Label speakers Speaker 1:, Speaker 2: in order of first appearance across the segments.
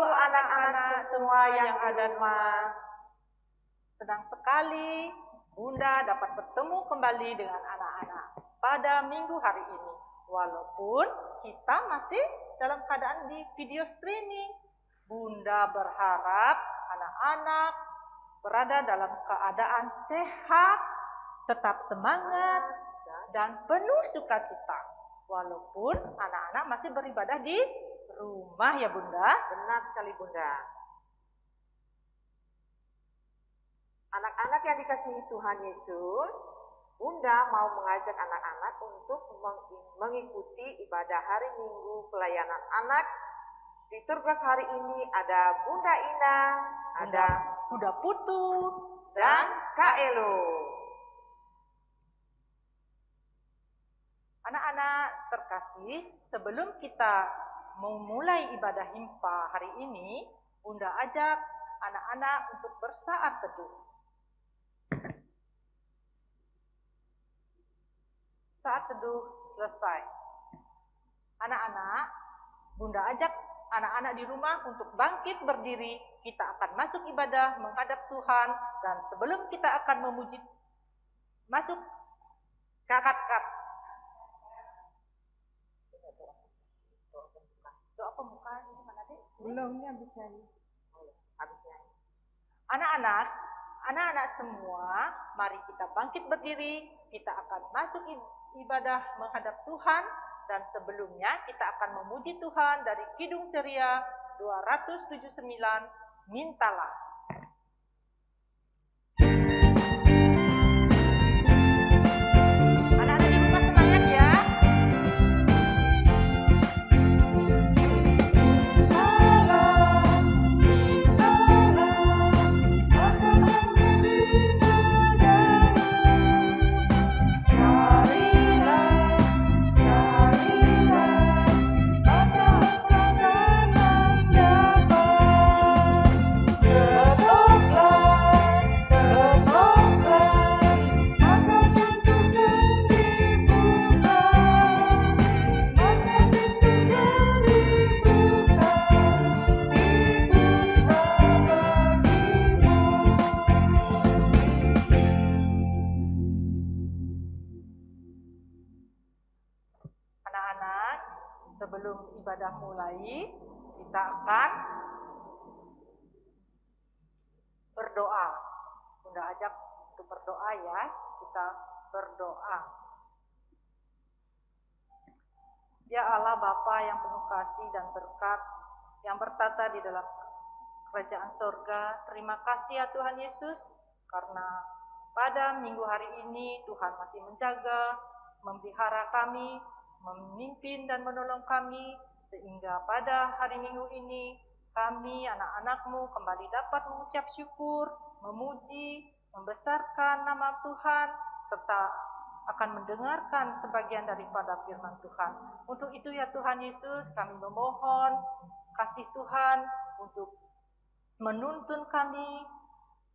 Speaker 1: anak-anak semua yang ada di rumah. Senang sekali Bunda dapat bertemu kembali dengan anak-anak pada minggu hari ini. Walaupun kita masih dalam keadaan di video streaming, Bunda berharap anak-anak berada dalam keadaan sehat, tetap semangat, dan penuh sukacita. Walaupun anak-anak masih beribadah di rumah ya Bunda.
Speaker 2: Benar sekali Bunda. Anak-anak yang dikasihi Tuhan Yesus, Bunda mau mengajak anak-anak untuk mengikuti ibadah hari Minggu pelayanan anak. Di Turgas hari ini ada Bunda Ina, ada
Speaker 1: Bunda Putu,
Speaker 2: dan Kak Elo.
Speaker 1: Anak-anak terkasih, sebelum kita memulai ibadah himpa hari ini, Bunda ajak anak-anak untuk bersaat teduh. Saat teduh selesai. Anak-anak, Bunda ajak anak-anak di rumah untuk bangkit berdiri. Kita akan masuk ibadah menghadap Tuhan, dan sebelum kita akan memuji, masuk kakak. Doa pembukaan ini mana deh?
Speaker 2: Belum, ini habis nyanyi.
Speaker 1: Anak-anak semua, mari kita bangkit berdiri. Kita akan masuk ibadah menghadap Tuhan, dan sebelumnya kita akan memuji Tuhan dari Kidung Ceria 279, Mintalah. Anak-anak di rumah semangat ya. Sebelum ibadah mulai, kita akan berdoa. Bunda ajak untuk berdoa ya. Kita berdoa. Ya Allah Bapa yang penuh kasih dan berkat, yang bertata di dalam kerajaan sorga, terima kasih ya Tuhan Yesus, karena pada minggu hari ini Tuhan masih menjaga, memelihara kami, memimpin dan menolong kami, sehingga pada hari Minggu ini kami anak-anak-Mu kembali dapat mengucap syukur, memuji, membesarkan nama Tuhan, serta akan mendengarkan sebagian daripada firman Tuhan. Untuk itu ya Tuhan Yesus, kami memohon kasih Tuhan untuk menuntun kami,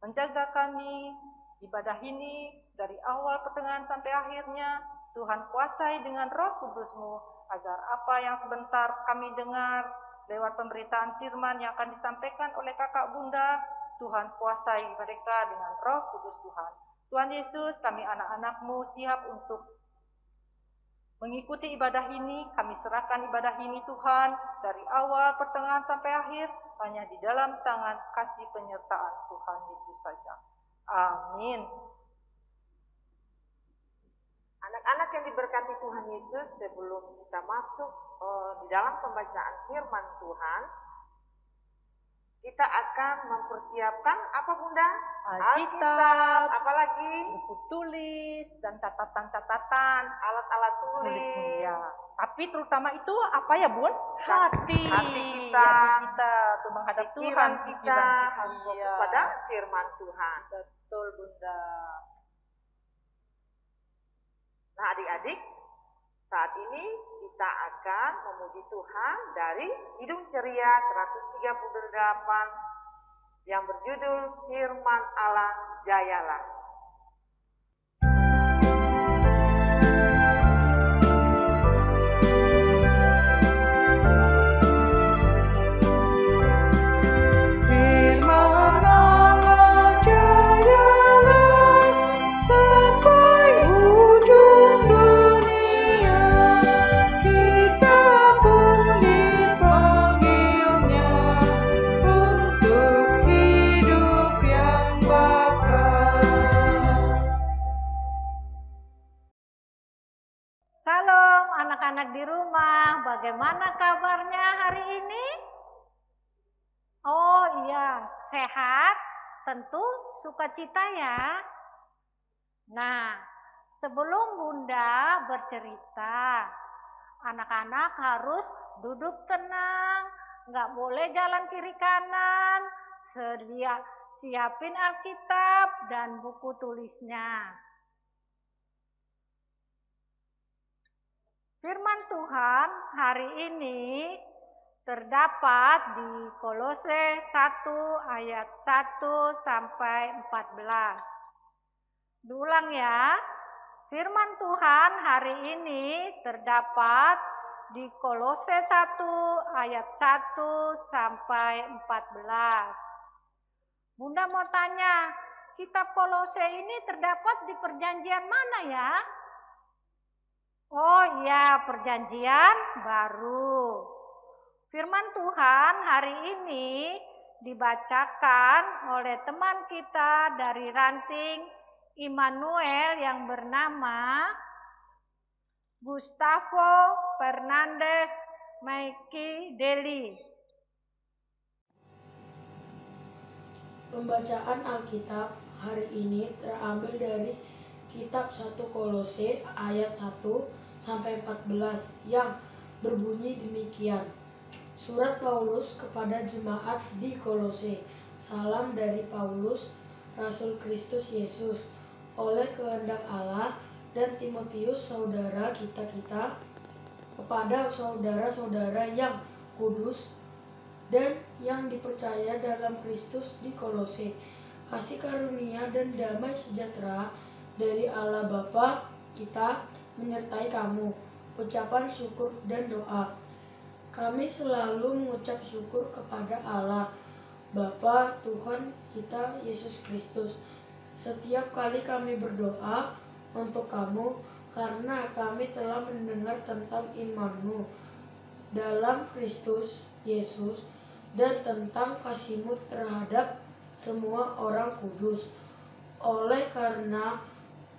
Speaker 1: menjaga kami, ibadah ini dari awal pertengahan sampai akhirnya. Tuhan kuasai dengan Roh Kudus-Mu, agar apa yang sebentar kami dengar lewat pemberitaan firman yang akan disampaikan oleh kakak Bunda, Tuhan kuasai mereka dengan Roh Kudus Tuhan. Tuhan Yesus, kami anak-anak-Mu siap untuk mengikuti ibadah ini. Kami serahkan ibadah ini Tuhan, dari awal pertengahan sampai akhir, hanya di dalam tangan kasih penyertaan Tuhan Yesus saja. Amin.
Speaker 2: Anak-anak yang diberkati Tuhan Yesus, sebelum kita masuk di dalam pembacaan firman Tuhan, kita akan mempersiapkan apa Bunda?
Speaker 1: Alkitab,
Speaker 2: apalagi
Speaker 1: buku tulis, dan catatan-catatan,
Speaker 2: alat-alat tulis.
Speaker 1: Ya. Tapi terutama itu apa ya Bun? Hati kita untuk menghadap Tuhan.
Speaker 2: Kita harus fokus pada firman Tuhan.
Speaker 1: Betul Bunda.
Speaker 2: Nah adik-adik, saat ini kita akan memuji Tuhan dari Kidung Ceria 138 yang berjudul Firman Allah Jayalah.
Speaker 3: ya, sehat, tentu sukacita ya. Nah, sebelum Bunda bercerita, anak-anak harus duduk tenang, nggak boleh jalan kiri kanan, siapin Alkitab dan buku tulisnya. Firman Tuhan hari ini terdapat di Kolose 1 ayat 1 sampai 14. Diulang ya. Firman Tuhan hari ini terdapat di Kolose 1 ayat 1 sampai 14. Bunda mau tanya, kitab Kolose ini terdapat di perjanjian mana ya? Oh iya, perjanjian baru. Firman Tuhan hari ini dibacakan oleh teman kita dari ranting Immanuel yang bernama Gustavo Fernandez Maiki Deli.
Speaker 4: Pembacaan Alkitab hari ini terambil dari kitab 1 Kolose ayat 1 sampai 14 yang berbunyi demikian. Surat Paulus kepada jemaat di Kolose. Salam dari Paulus, Rasul Kristus Yesus, oleh kehendak Allah, dan Timotius saudara kita kepada saudara-saudara yang kudus dan yang dipercaya dalam Kristus di Kolose. Kasih karunia dan damai sejahtera dari Allah Bapa kita menyertai kamu. Ucapan syukur dan doa. Kami selalu mengucap syukur kepada Allah Bapa Tuhan kita Yesus Kristus setiap kali kami berdoa untuk kamu, karena kami telah mendengar tentang imanmu dalam Kristus Yesus dan tentang kasihmu terhadap semua orang kudus, oleh karena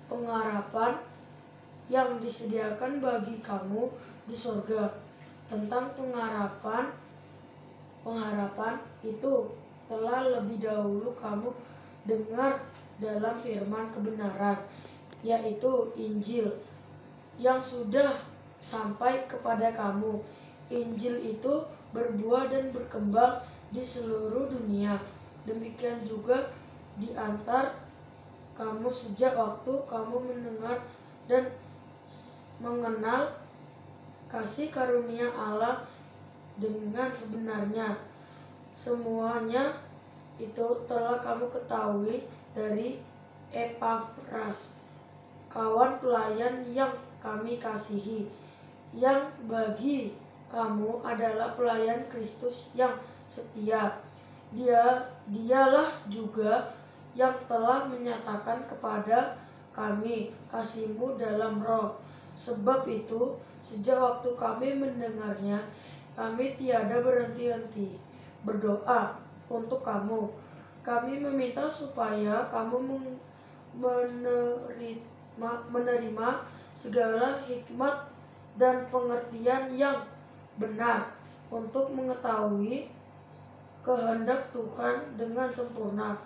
Speaker 4: pengharapan yang disediakan bagi kamu di surga. Tentang pengharapan itu telah lebih dahulu kamu dengar dalam firman kebenaran, yaitu Injil yang sudah sampai kepada kamu. Injil itu berbuah dan berkembang di seluruh dunia. Demikian juga di antar kamu sejak waktu kamu mendengar dan mengenal kasih karunia Allah dengan sebenarnya. Semuanya itu telah kamu ketahui dari Epafras, kawan pelayan yang kami kasihi, yang bagi kamu adalah pelayan Kristus yang setia. Dialah juga yang telah menyatakan kepada kami kasihmu dalam roh. Sebab itu, sejak waktu kami mendengarnya, kami tiada berhenti-henti berdoa untuk kamu. Kami meminta supaya kamu menerima segala hikmat dan pengertian yang benar untuk mengetahui kehendak Tuhan dengan sempurna,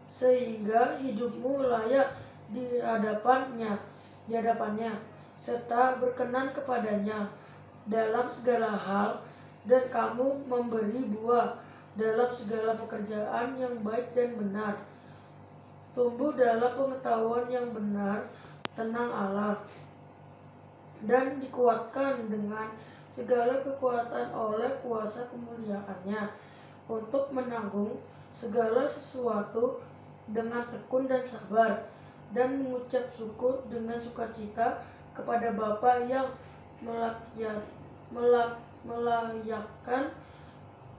Speaker 4: sehingga hidupmu layak di hadapannya, serta berkenan kepadanya dalam segala hal, dan kamu memberi buah dalam segala pekerjaan yang baik dan benar. Tumbuh dalam pengetahuan yang benar tentang Allah, dan dikuatkan dengan segala kekuatan oleh kuasa kemuliaannya, untuk menanggung segala sesuatu dengan tekun dan sabar, dan mengucap syukur dengan sukacita kepada Bapa yang melayakkan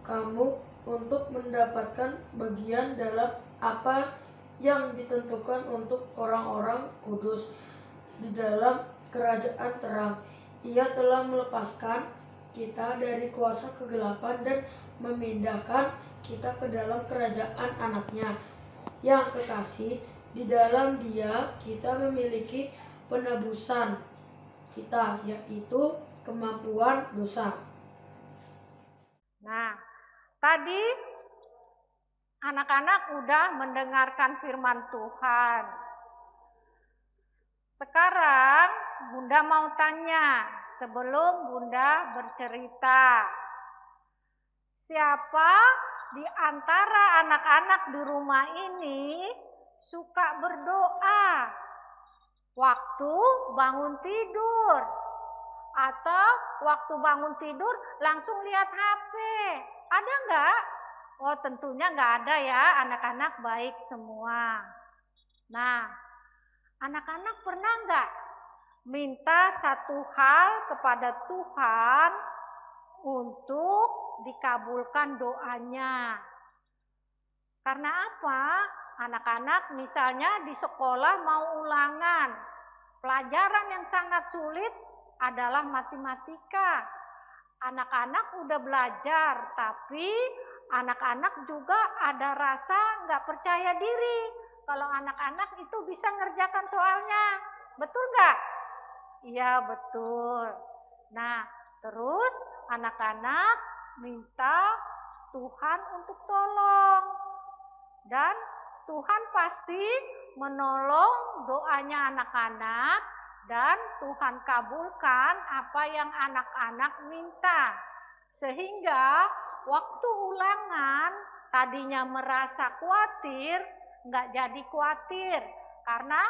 Speaker 4: kamu untuk mendapatkan bagian dalam apa yang ditentukan untuk orang-orang kudus di dalam kerajaan terang. Ia telah melepaskan kita dari kuasa kegelapan dan memindahkan kita ke dalam kerajaan anaknya yang kekasih. Di dalam Dia kita memiliki penebusan kita, yaitu kemampuan dosa.
Speaker 3: Nah, tadi anak-anak udah mendengarkan firman Tuhan. Sekarang Bunda mau tanya sebelum Bunda bercerita. Siapa di antara anak-anak di rumah ini suka berdoa waktu bangun tidur? Atau waktu bangun tidur langsung lihat HP? Ada enggak? Oh, tentunya enggak ada ya, anak-anak baik semua. Nah, anak-anak pernah enggak minta satu hal kepada Tuhan untuk dikabulkan doanya? Karena apa? Anak-anak misalnya di sekolah mau ulangan, pelajaran yang sangat sulit adalah matematika. Anak-anak udah belajar, tapi anak-anak juga ada rasa nggak percaya diri kalau anak-anak itu bisa ngerjakan soalnya. Betul nggak? Iya, betul. Nah, terus anak-anak minta Tuhan untuk tolong. Dan Tuhan pasti menolong doanya anak-anak, dan Tuhan kabulkan apa yang anak-anak minta. Sehingga waktu ulangan tadinya merasa khawatir, nggak jadi khawatir karena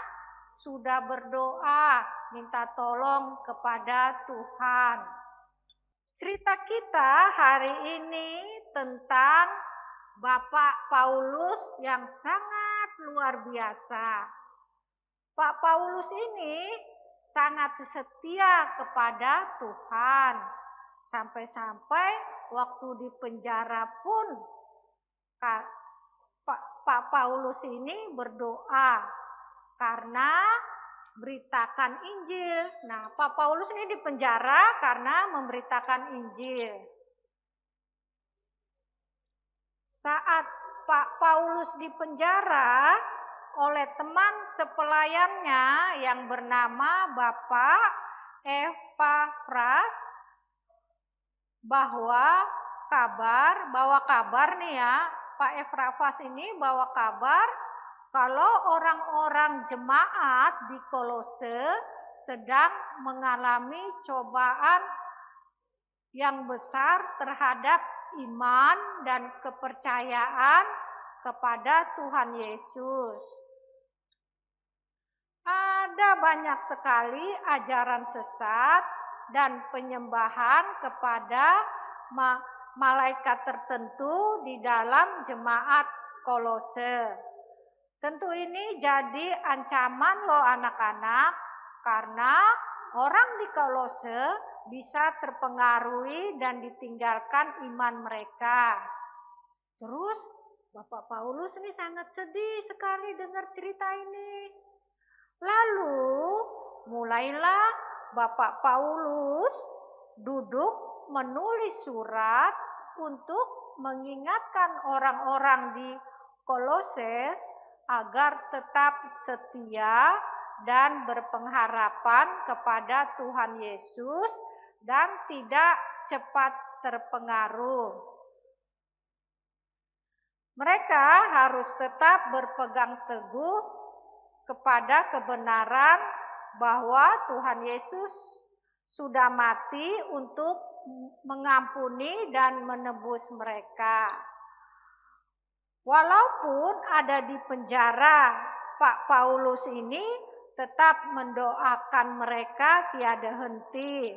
Speaker 3: sudah berdoa minta tolong kepada Tuhan. Cerita kita hari ini tentang Bapak Paulus yang sangat luar biasa. Pak Paulus ini sangat setia kepada Tuhan. Sampai-sampai waktu di penjara pun Pak Paulus ini berdoa karena beritakan Injil. Nah, Pak Paulus ini di penjara karena memberitakan Injil. Saat Pak Paulus di penjara oleh teman sepelayannya yang bernama Bapak Epafras, bawa kabar nih ya, Pak Epafras ini bawa kabar kalau orang-orang jemaat di Kolose sedang mengalami cobaan yang besar terhadap iman dan kepercayaan kepada Tuhan Yesus. Ada banyak sekali ajaran sesat dan penyembahan kepada malaikat tertentu di dalam jemaat Kolose. Tentu ini jadi ancaman loh anak-anak, karena orang di Kolose bisa terpengaruhi dan ditinggalkan iman mereka. Terus Bapak Paulus ini sangat sedih sekali dengar cerita ini. Lalu mulailah Bapak Paulus duduk menulis surat untuk mengingatkan orang-orang di Kolose agar tetap setia dan berpengharapan kepada Tuhan Yesus dan tidak cepat terpengaruh. Mereka harus tetap berpegang teguh kepada kebenaran bahwa Tuhan Yesus sudah mati untuk mengampuni dan menebus mereka. Walaupun ada di penjara, Pak Paulus ini tetap mendoakan mereka tiada henti.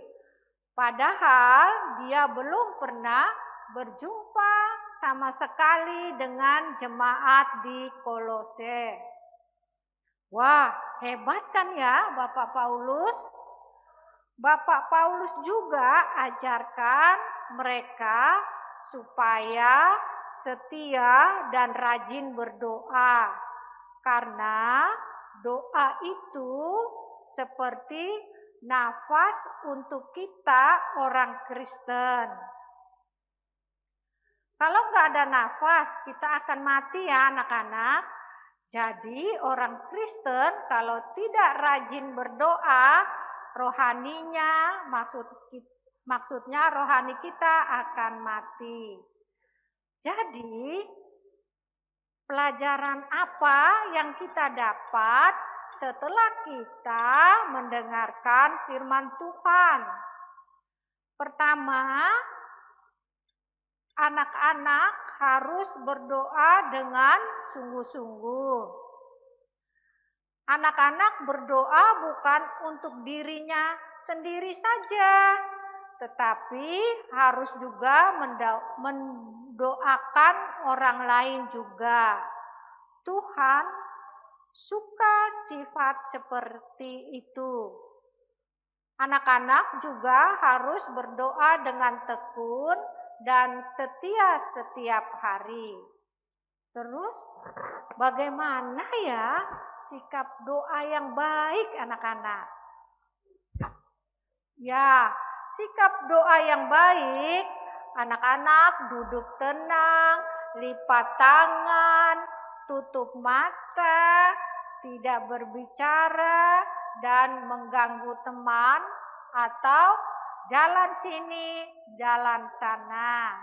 Speaker 3: Padahal dia belum pernah berjumpa sama sekali dengan jemaat di Kolose. Wah, hebat kan ya Bapak Paulus? Bapak Paulus juga ajarkan mereka supaya setia dan rajin berdoa. Karena doa itu seperti nafas untuk kita orang Kristen. Kalau nggak ada nafas, kita akan mati ya anak-anak. Jadi orang Kristen kalau tidak rajin berdoa, rohaninya maksudnya rohani kita akan mati. Jadi pelajaran apa yang kita dapat setelah kita mendengarkan firman Tuhan? Pertama, anak-anak harus berdoa dengan sungguh-sungguh. Anak-anak berdoa bukan untuk dirinya sendiri saja, tetapi harus juga mendoakan orang lain juga. Tuhan suka sifat seperti itu. Anak-anak juga harus berdoa dengan tekun dan setia setiap hari. Terus bagaimana ya sikap doa yang baik anak-anak? Ya, sikap doa yang baik, anak-anak duduk tenang, lipat tangan, tutup mata, tidak berbicara dan mengganggu teman atau jalan sini, jalan sana.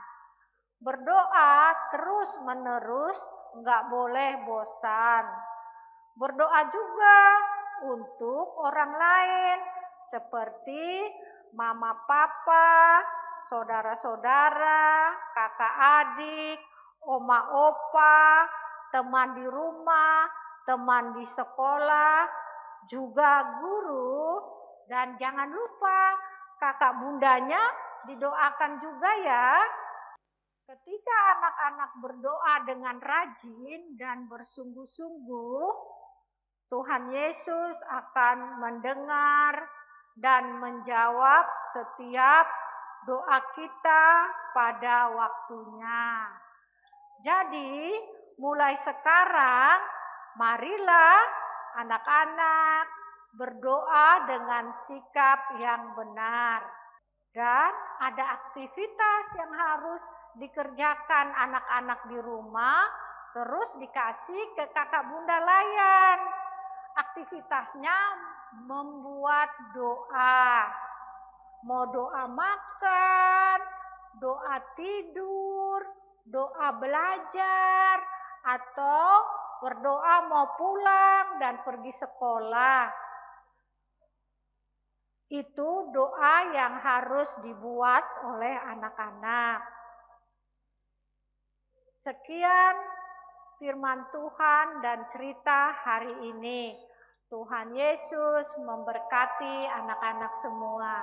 Speaker 3: Berdoa terus-menerus, enggak boleh bosan. Berdoa juga untuk orang lain, seperti mama papa, saudara-saudara, kakak adik, oma opa, teman di rumah, teman di sekolah, juga guru, dan jangan lupa kakak bundanya didoakan juga ya. Ketika anak-anak berdoa dengan rajin dan bersungguh-sungguh, Tuhan Yesus akan mendengar dan menjawab setiap doa kita pada waktunya. Jadi, mulai sekarang, marilah anak-anak berdoa dengan sikap yang benar. Dan ada aktivitas yang harus dikerjakan anak-anak di rumah, terus dikasih ke kakak bunda layan. Aktivitasnya membuat doa. Mau doa makan, doa tidur, doa belajar, atau berdoa mau pulang dan pergi sekolah. Itu doa yang harus dibuat oleh anak-anak. Sekian firman Tuhan dan cerita hari ini. Tuhan Yesus memberkati anak-anak semua.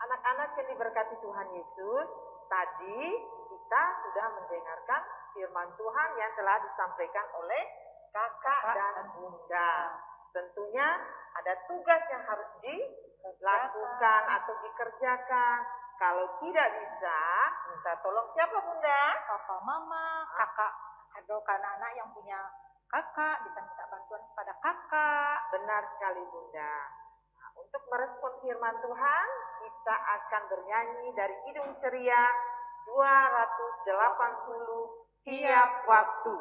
Speaker 2: Anak-anak yang diberkati Tuhan Yesus, tadi kita sudah mendengarkan firman Tuhan yang telah disampaikan oleh kakak dan bunda. Tentunya ada tugas yang harus dilakukan atau dikerjakan. Kalau tidak bisa, minta tolong siapa bunda?
Speaker 1: Papa, mama, kakak, atau anak-anak yang punya kakak bisa minta bantuan kepada kakak.
Speaker 2: Benar sekali bunda. Nah, untuk merespon firman Tuhan, kita akan bernyanyi dari Kidung Ceria 280 tiap waktu.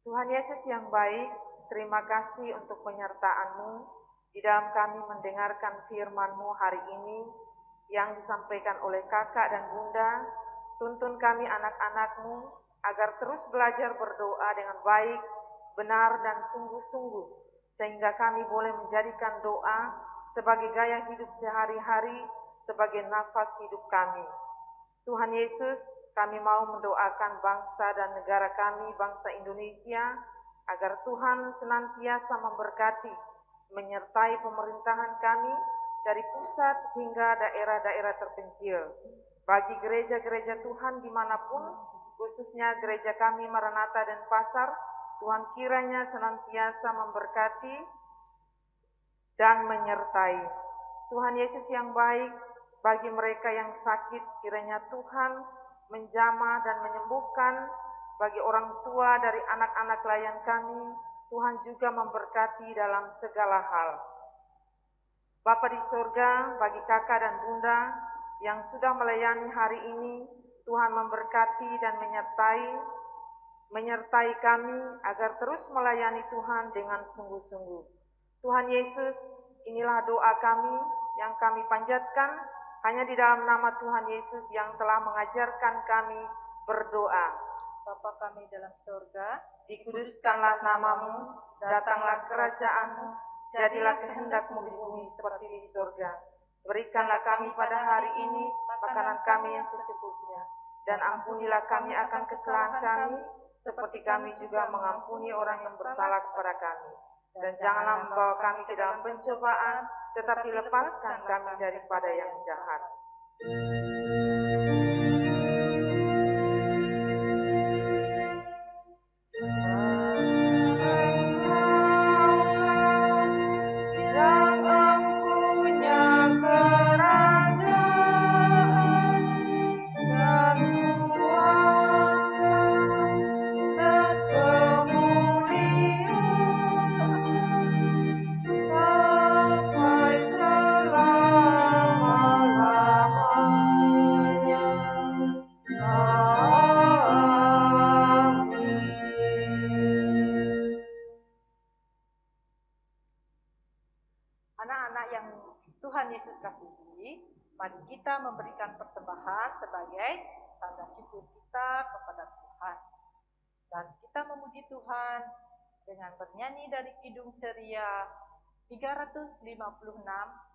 Speaker 2: Tuhan Yesus yang baik, terima kasih untuk penyertaan-Mu di dalam kami mendengarkan firman-Mu hari ini yang disampaikan oleh kakak dan bunda. Tuntun kami anak-anak-Mu agar terus belajar berdoa dengan baik, benar dan sungguh-sungguh, sehingga kami boleh menjadikan doa sebagai gaya hidup sehari-hari, sebagai nafas hidup kami. Tuhan Yesus, kami mau mendoakan bangsa dan negara kami, bangsa Indonesia, agar Tuhan senantiasa memberkati, menyertai pemerintahan kami dari pusat hingga daerah-daerah terpencil. Bagi gereja-gereja Tuhan dimanapun, khususnya gereja kami Maranatha dan Pasar, Tuhan kiranya senantiasa memberkati dan menyertai. Tuhan Yesus yang baik, bagi mereka yang sakit, kiranya Tuhan menjamah dan menyembuhkan. Bagi orang tua dari anak-anak klien kami, Tuhan juga memberkati dalam segala hal. Bapa di surga, bagi kakak dan bunda yang sudah melayani hari ini, Tuhan memberkati dan menyertai kami agar terus melayani Tuhan dengan sungguh-sungguh. Tuhan Yesus, inilah doa kami yang kami panjatkan hanya di dalam nama Tuhan Yesus yang telah mengajarkan kami berdoa.
Speaker 1: Bapa kami dalam surga,
Speaker 2: Dikuduskanlah namamu, datanglah kerajaanmu, jadilah kehendak-mu di bumi seperti di surga. Berikanlah kami pada hari ini makanan kami yang secukupnya, dan ampunilah kami akan kesalahan kami, seperti kami juga mengampuni orang yang bersalah kepada kami. Dan janganlah membawa kami ke dalam pencobaan, tetapi lepaskan kami daripada yang jahat.
Speaker 1: Anak-anak yang Tuhan Yesus kasihi, mari kita memberikan persembahan sebagai tanda syukur kita kepada Tuhan. Dan kita memuji Tuhan dengan bernyanyi dari Kidung Ceria 356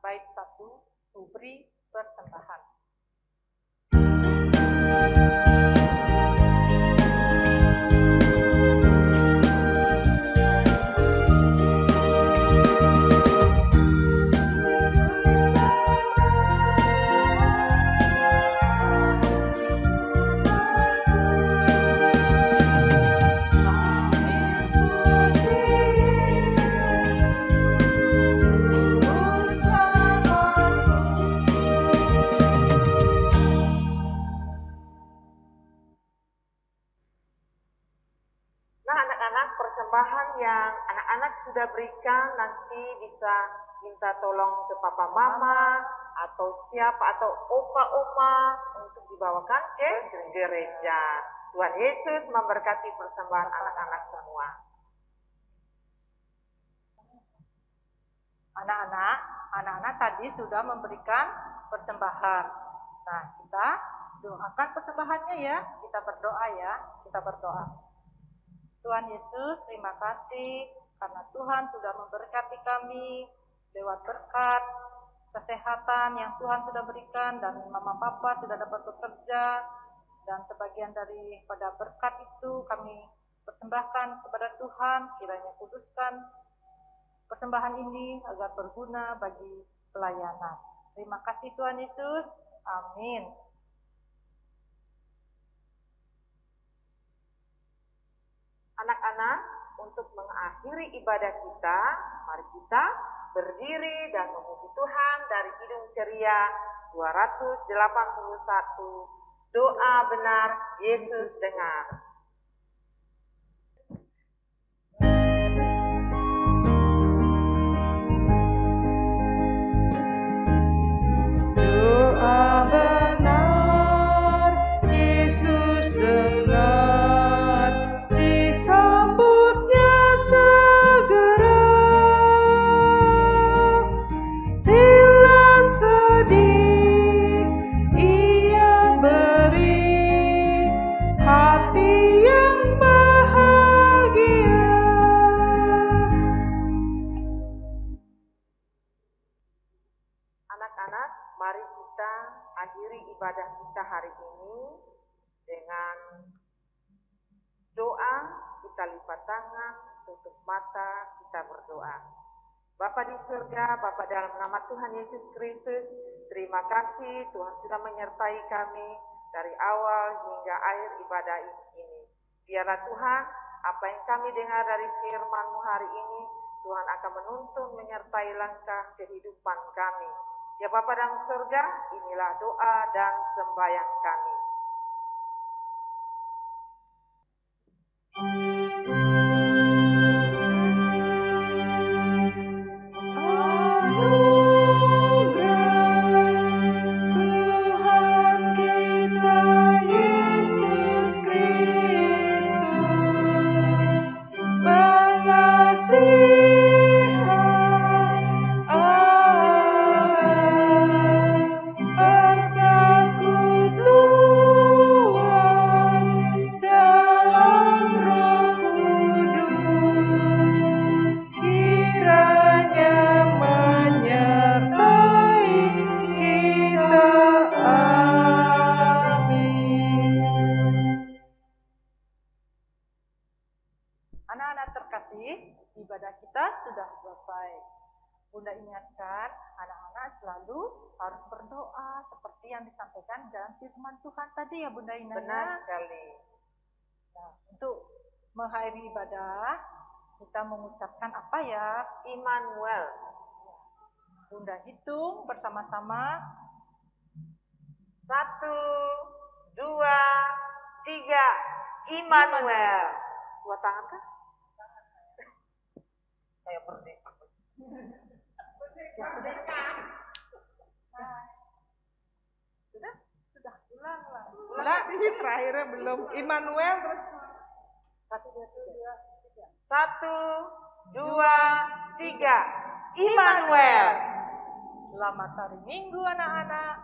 Speaker 1: bait 1, Ubri Persembahan.
Speaker 2: Persembahan yang anak-anak sudah berikan nanti bisa minta tolong ke papa mama atau siapa atau opa-oma untuk dibawakan ke gereja. Tuhan Yesus memberkati persembahan anak-anak semua.
Speaker 1: Anak-anak tadi sudah memberikan persembahan. Nah, kita doakan persembahannya ya. Kita berdoa ya. Kita berdoa. Tuhan Yesus, terima kasih karena Tuhan sudah memberkati kami lewat berkat kesehatan yang Tuhan sudah berikan, dan mama papa sudah dapat bekerja, dan sebagian daripada berkat itu kami persembahkan kepada Tuhan. Kiranya kuduskan persembahan ini agar berguna bagi pelayanan. Terima kasih Tuhan Yesus. Amin.
Speaker 2: Anak-anak, untuk mengakhiri ibadah kita, mari kita berdiri dan memuji Tuhan dari Kidung Ceria 281. Doa benar, Yesus dengar.
Speaker 5: Doa benar, Yesus dengar, disambutnya segera. Bila sedih, Ia beri hati yang bahagia.
Speaker 2: Anak-anak, mari kita akhiri ibadah kita hari ini dengan doa. Kita lipat tangan, tutup mata, kita berdoa. Bapa di surga, Bapa dalam nama Tuhan Yesus Kristus, terima kasih Tuhan sudah menyertai kami dari awal hingga akhir ibadah ini. Biarlah Tuhan, apa yang kami dengar dari firman-Mu hari ini Tuhan akan menuntun menyertai langkah kehidupan kami. Ya Bapa dalam surga, inilah doa dan sembahyang kami.
Speaker 1: Anak-anak terkasih, ibadah kita sudah selesai. Bunda ingatkan, anak-anak selalu harus berdoa seperti yang disampaikan dalam firman Tuhan tadi ya Bunda Ina.
Speaker 2: Benar sekali.
Speaker 1: Nah, untuk mengakhiri ibadah, kita mengucapkan apa ya?
Speaker 2: Immanuel.
Speaker 1: Bunda hitung bersama-sama.
Speaker 2: 1, 2, 3. Immanuel. Dua tangan kan? Kayak merdeka.
Speaker 1: Sudah, ulang.
Speaker 5: Enggak, ini terakhirnya belum. Immanuel terus.
Speaker 2: 1, 2, 3. Immanuel.
Speaker 1: Selamat hari Minggu anak-anak.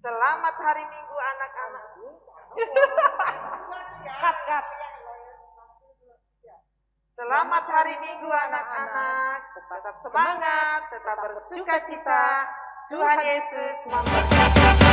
Speaker 2: Selamat hari Minggu anak-anak.
Speaker 5: Cut.
Speaker 2: Selamat hari Minggu anak-anak. Tetap semangat, tetap bersuka cita. Tuhan Yesus memberkati.